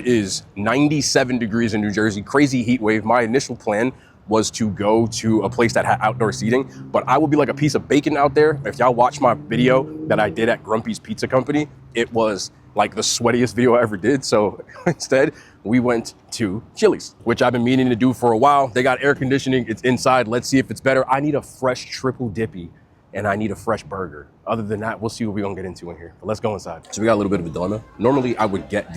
It is 97 degrees in New Jersey, crazy heat wave. My initial plan was to go to a place that had outdoor seating, but I would be like a piece of bacon out there. If y'all watch my video that I did at Grumpy's Pizza Company, it was like the sweatiest video I ever did. So instead, we went to Chili's, which I've been meaning to do for a while. They got air conditioning, it's inside. Let's see if it's better. I need a fresh triple dippy and I need a fresh burger. Other than that, we'll see what we're gonna get into in here. But let's go inside. So we got a little bit of a dilemma. Normally I would get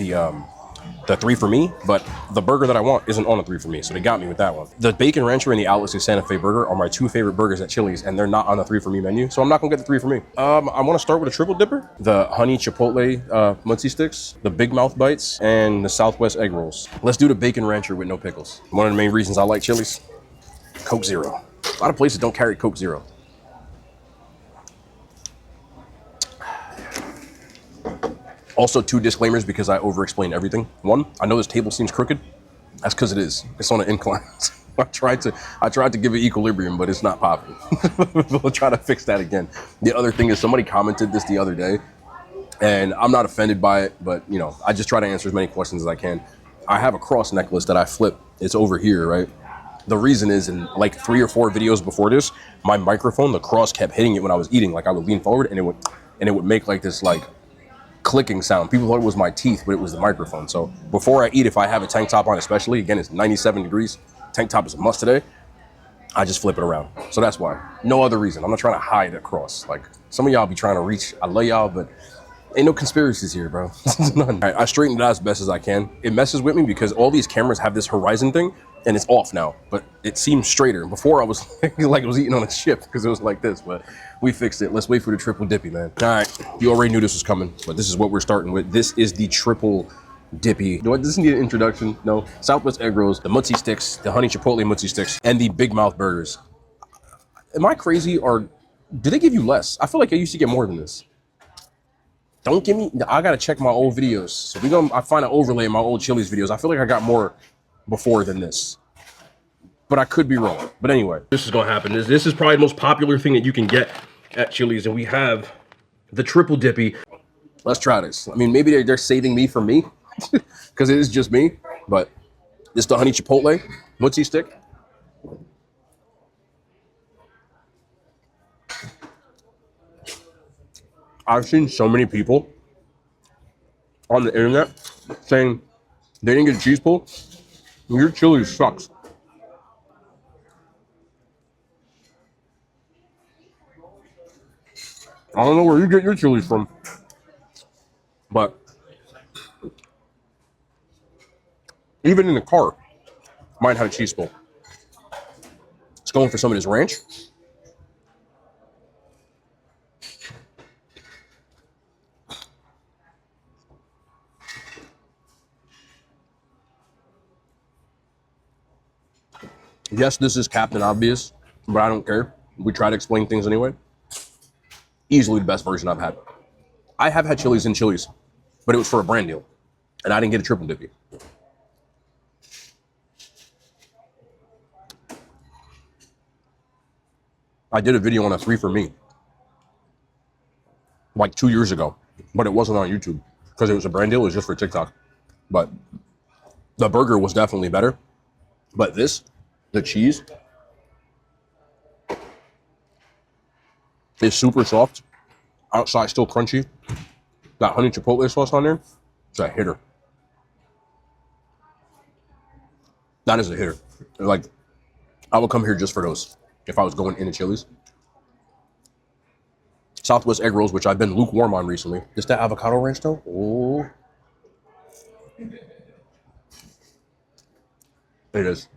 the 3 for me, but the burger that I want isn't on a 3 for me, so they got me with that one. The Bacon Rancher and the Outlets of Santa Fe burger are my 2 favorite burgers at Chili's, and they're not on the 3 for me menu, so I'm not gonna get the 3 for me. I wanna start with a triple dipper, the honey chipotle muncie sticks, the big mouth bites, and the Southwest egg rolls. Let's do the Bacon Rancher with no pickles. One of the main reasons I like Chili's, Coke Zero. A lot of places don't carry Coke Zero. Also, 2 disclaimers because I over-explain everything. 1, I know this table seems crooked. That's because it is. It's on an incline. I tried to give it equilibrium, but it's not popping. We'll try to fix that again. The other thing is somebody commented this the other day, and I'm not offended by it, but you know, I just try to answer as many questions as I can. I have a cross necklace that I flip. It's over here, right? The reason is in like 3 or 4 videos before this, my microphone, the cross kept hitting it when I was eating. Like I would lean forward and it would make like this like clicking sound. People thought it was my teeth, but it was the microphone. So before I eat, if I have a tank top on, especially, again, it's 97 degrees, tank top is a must today, I just flip it around. So that's why. No other reason. I'm not trying to hide a cross. Like some of y'all be trying to reach, I love y'all, but ain't no conspiracies here, bro. None. All right, I straightened it out as best as I can. It messes with me because all these cameras have this horizon thing and it's off now, but it seems straighter. Before I was like I was eating on a ship because it was like this, but we fixed it. Let's wait for the triple dippy, man. All right, you already knew this was coming, but this is what we're starting with. This is the triple dippy. Do I just need an introduction? No. Southwest egg rolls, the muncie sticks, the honey chipotle muncie sticks, and the big mouth burgers. Am I crazy or do they give you less? I feel like I used to get more than this. Don't give me, I gotta check my old videos. So I find an overlay in my old Chili's videos. I feel like I got more before than this, but I could be wrong. But anyway, this is gonna happen. This is probably the most popular thing that you can get at Chili's, and we have the triple dippy. Let's try this. I mean, maybe they're saving me from me because it is just me, but this is the honey chipotle muncie stick. I've seen so many people on the internet saying they didn't get a cheese pull. Your Chili's sucks. I don't know where you get your Chili's from, but even in the car, mine had a cheese pull. It's going for some of this ranch. Yes, this is Captain Obvious, but I don't care. We try to explain things anyway. Easily the best version I've had. I have had Chili's in Chili's, but it was for a brand deal, and I didn't get a triple dippy. I did a video on a 3 for me, like 2 years ago, but it wasn't on YouTube because it was a brand deal. It was just for TikTok, but the burger was definitely better. But this, the cheese is super soft. Outside still crunchy. That honey chipotle sauce on there, it's a hitter. That is a hitter. Like, I would come here just for those if I was going into Chili's. Southwest egg rolls, which I've been lukewarm on recently. Is that avocado ranch though? Oh, it is.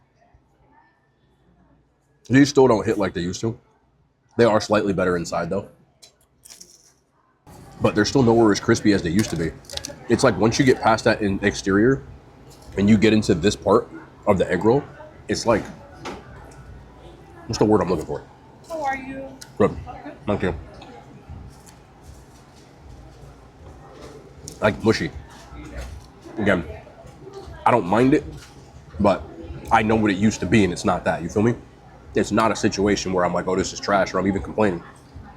These still don't hit like they used to. They are slightly better inside though, but they're still nowhere as crispy as they used to be. It's like once you get past that in exterior and you get into this part of the egg roll, it's like, what's the word I'm looking for? How are you? Good. Thank you. Like mushy. Again, I don't mind it, but I know what it used to be and it's not that, you feel me? It's not a situation where I'm like, oh, this is trash, or I'm even complaining.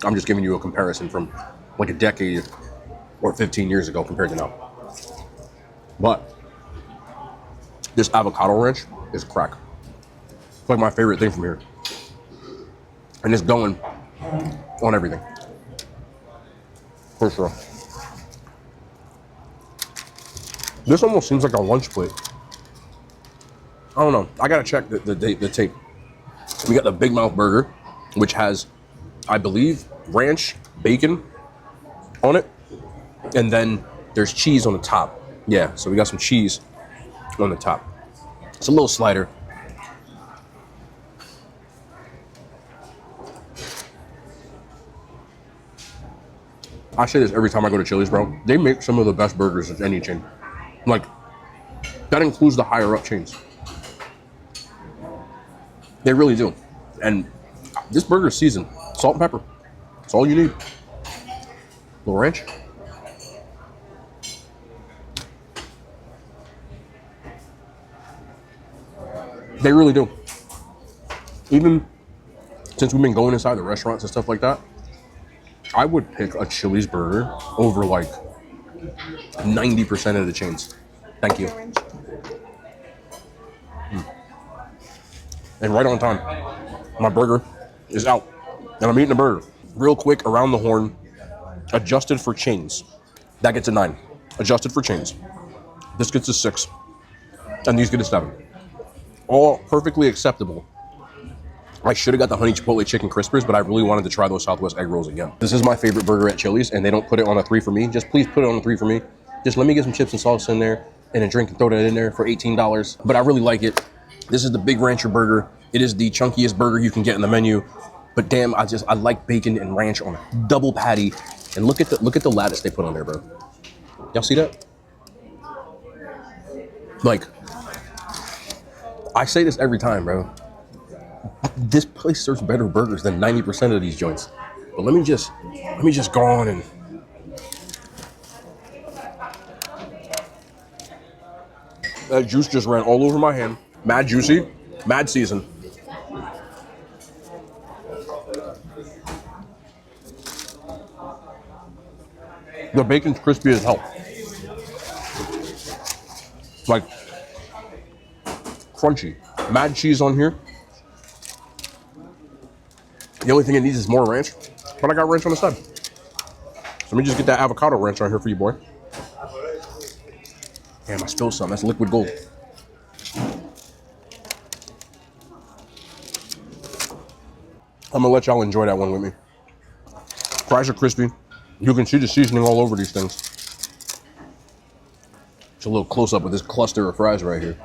I'm just giving you a comparison from like a decade or 15 years ago compared to now. But This avocado ranch is crack. It's like my favorite thing from here. And it's going on everything. For sure. This almost seems like a lunch plate. I don't know. I gotta check the tape. We got the Big Mouth burger, which has, I believe, ranch, bacon on it. And then there's cheese on the top. Yeah, so we got some cheese on the top. It's a little slider. I say this every time I go to Chili's, bro. They make some of the best burgers of any chain. Like, that includes the higher up chains. They really do. And this burger is seasoned. Salt and pepper. That's all you need. Little ranch. They really do. Even since we've been going inside the restaurants and stuff like that, I would pick a Chili's burger over like 90% of the chains. Thank you. And right on time. My burger is out. And I'm eating the burger. Real quick, around the horn, adjusted for chains. That gets a 9. Adjusted for chains. This gets a 6. And these get a 7. All perfectly acceptable. I should have got the honey chipotle chicken crispers, but I really wanted to try those Southwest egg rolls again. This is my favorite burger at Chili's, and they don't put it on a 3 for me. Just please put it on a 3 for me. Just let me get some chips and salsa in there and a drink and throw that in there for $18. But I really like it. This is the Big Rancher burger. It is the chunkiest burger you can get in the menu. But damn, I like bacon and ranch on a double patty. And look at the lattice they put on there, bro. Y'all see that? Like, I say this every time, bro. This place serves better burgers than 90% of these joints. But let me just go on and that juice just ran all over my hand. Mad juicy, mad seasoned. The bacon's crispy as hell. Like, crunchy. Mad cheese on here. The only thing it needs is more ranch, but I got ranch on the side. So let me just get that avocado ranch on here for you, boy. Damn, I spilled some. That's liquid gold. I'm gonna let y'all enjoy that one with me. Fries are crispy. You can see the seasoning all over these things. It's a little close up with this cluster of fries right here.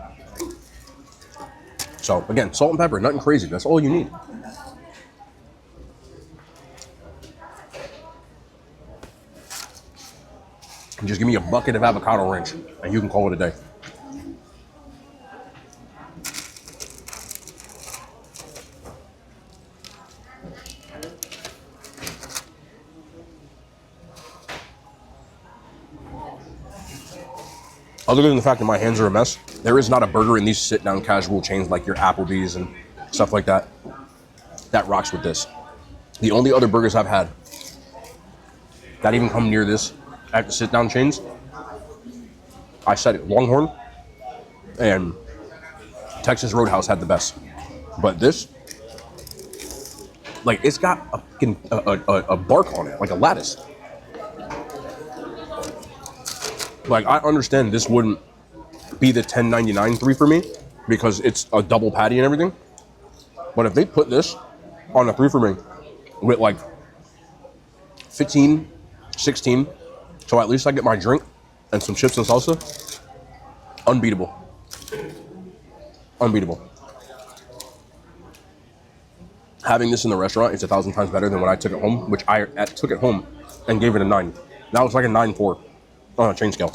So again, salt and pepper, nothing crazy. That's all you need. And just give me a bucket of avocado ranch and you can call it a day. Other than the fact that my hands are a mess, there is not a burger in these sit-down casual chains like your Applebee's and stuff like that that rocks with this. The only other burgers I've had that even come near this at the sit-down chains, I said it, Longhorn and Texas Roadhouse had the best. But this, like, it's got a bark on it, like a lattice. Like, I understand this wouldn't be the $10.99 3 for me because it's a double patty and everything. But if they put this on a 3 for me with like 15, 16, so at least I get my drink and some chips and salsa, unbeatable. Unbeatable. Having this in the restaurant is 1,000 times better than when I took it home, which I took it home and gave it a 9. That was like a 9.4 on a chain scale.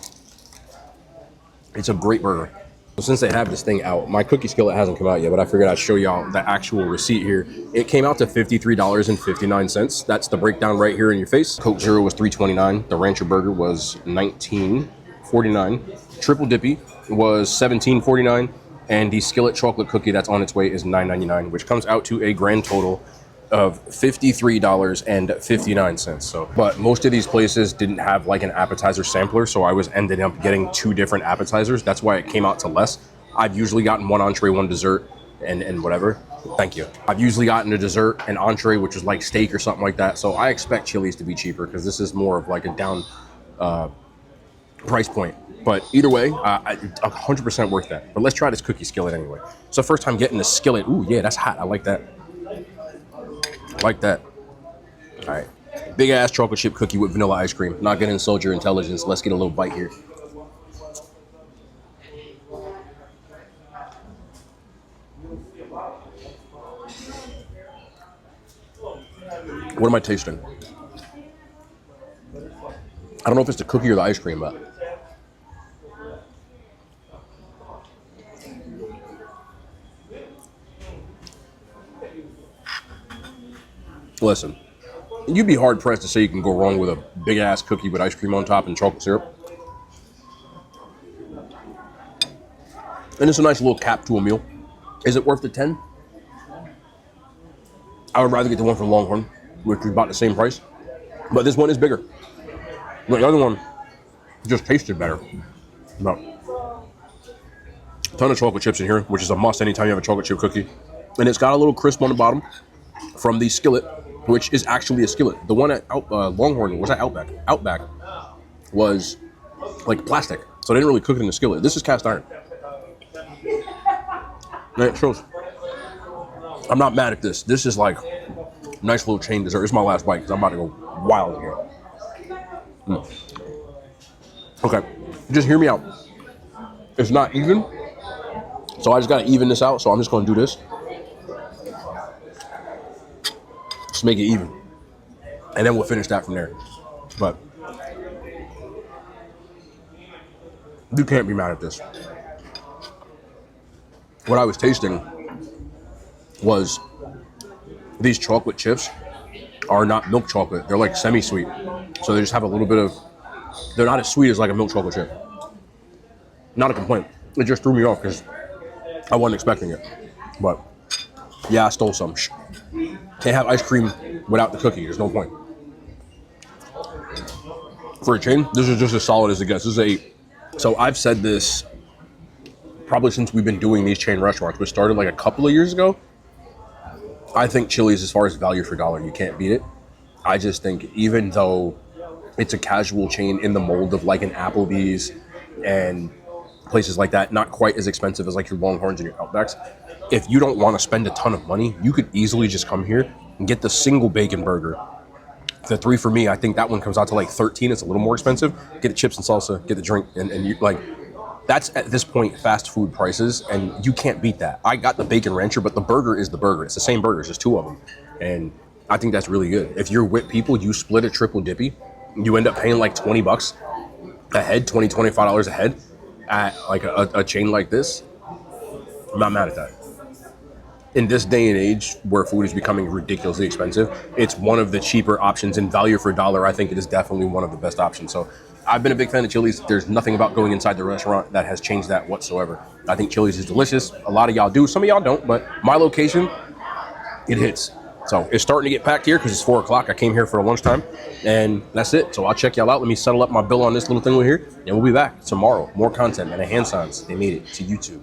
It's a great burger. So since they have this thing out, my cookie skillet hasn't come out yet, but I figured I'd show y'all the actual receipt here. It came out to $53.59. That's the breakdown right here in your face. Coke Zero was $3.29. The Rancher Burger was $19.49. Triple Dippy was $17.49. And the Skillet chocolate cookie that's on its way is $9.99, which comes out to a grand total of $53.59. So, but most of these places didn't have like an appetizer sampler, so I was ended up getting 2 different appetizers. That's why it came out to less. I've usually gotten one entree, one dessert, and whatever. Thank you. I've usually gotten a dessert and entree, which is like steak or something like that. So I expect Chili's to be cheaper because this is more of like a down price point. But either way, 100% worth that. But let's try this cookie skillet anyway. So first time getting the skillet. Ooh, yeah, that's hot. I like that. Like that. All right. Big ass chocolate chip cookie with vanilla ice cream. Not gonna insult your intelligence. Let's get a little bite here. What am I tasting? I don't know if it's the cookie or the ice cream, but listen, you'd be hard pressed to say you can go wrong with a big ass cookie with ice cream on top and chocolate syrup. And it's a nice little cap to a meal. Is it worth the 10? I would rather get the one from Longhorn, which is about the same price. But this one is bigger. The other one just tasted better. No. Ton of chocolate chips in here, which is a must anytime you have a chocolate chip cookie. And it's got a little crisp on the bottom from the Skillet, which is actually a skillet. The one at Longhorn, was that Outback? Outback was like plastic, so they didn't really cook it in the skillet. This is cast iron. And it shows. I'm not mad at this. This is like nice little chain dessert. It's my last bite because I'm about to go wild here. Okay, just hear me out. It's not even, so I just gotta even this out. So I'm just gonna do this. Just make it even, and then we'll finish that from there. But you can't be mad at this. What I was tasting was these chocolate chips are not milk chocolate. They're like semi-sweet. So they just have a little bit of, they're not as sweet as like a milk chocolate chip. Not a complaint. It just threw me off because I wasn't expecting it. But yeah, I stole some. Can't have ice cream without the cookie. There's no point. For a chain, this is just as solid as it gets. This is a, so I've said this probably since we've been doing these chain restaurants, which started like a couple of years ago. I think Chili's, as far as value for dollar, you can't beat it. I just think even though it's a casual chain in the mold of like an Applebee's and places like that, not quite as expensive as like your Longhorns and your Outbacks, if you don't want to spend a ton of money, you could easily just come here and get the single bacon burger. The 3 for me, I think that one comes out to like 13. It's a little more expensive. Get the chips and salsa, get the drink, and you like, that's at this point fast food prices, and you can't beat that. I got the bacon rancher, but the burger is the burger. It's the same burger, it's just 2 of them. And I think that's really good. If you're with people, you split a triple Dippy, you end up paying like 20 bucks a head, $25 a head at like a chain like this. I'm not mad at that. In this day and age where food is becoming ridiculously expensive, it's one of the cheaper options, and value for dollar, I think it is definitely one of the best options. So I've been a big fan of Chili's. There's nothing about going inside the restaurant that has changed that whatsoever. I think Chili's is delicious. A lot of y'all do. Some of y'all don't, but my location, it hits. So it's starting to get packed here because it's 4 o'clock. I came here for lunchtime, and that's it. So I'll check y'all out. Let me settle up my bill on this little thing over here, and we'll be back tomorrow. More content and a hand signs. They made it to YouTube.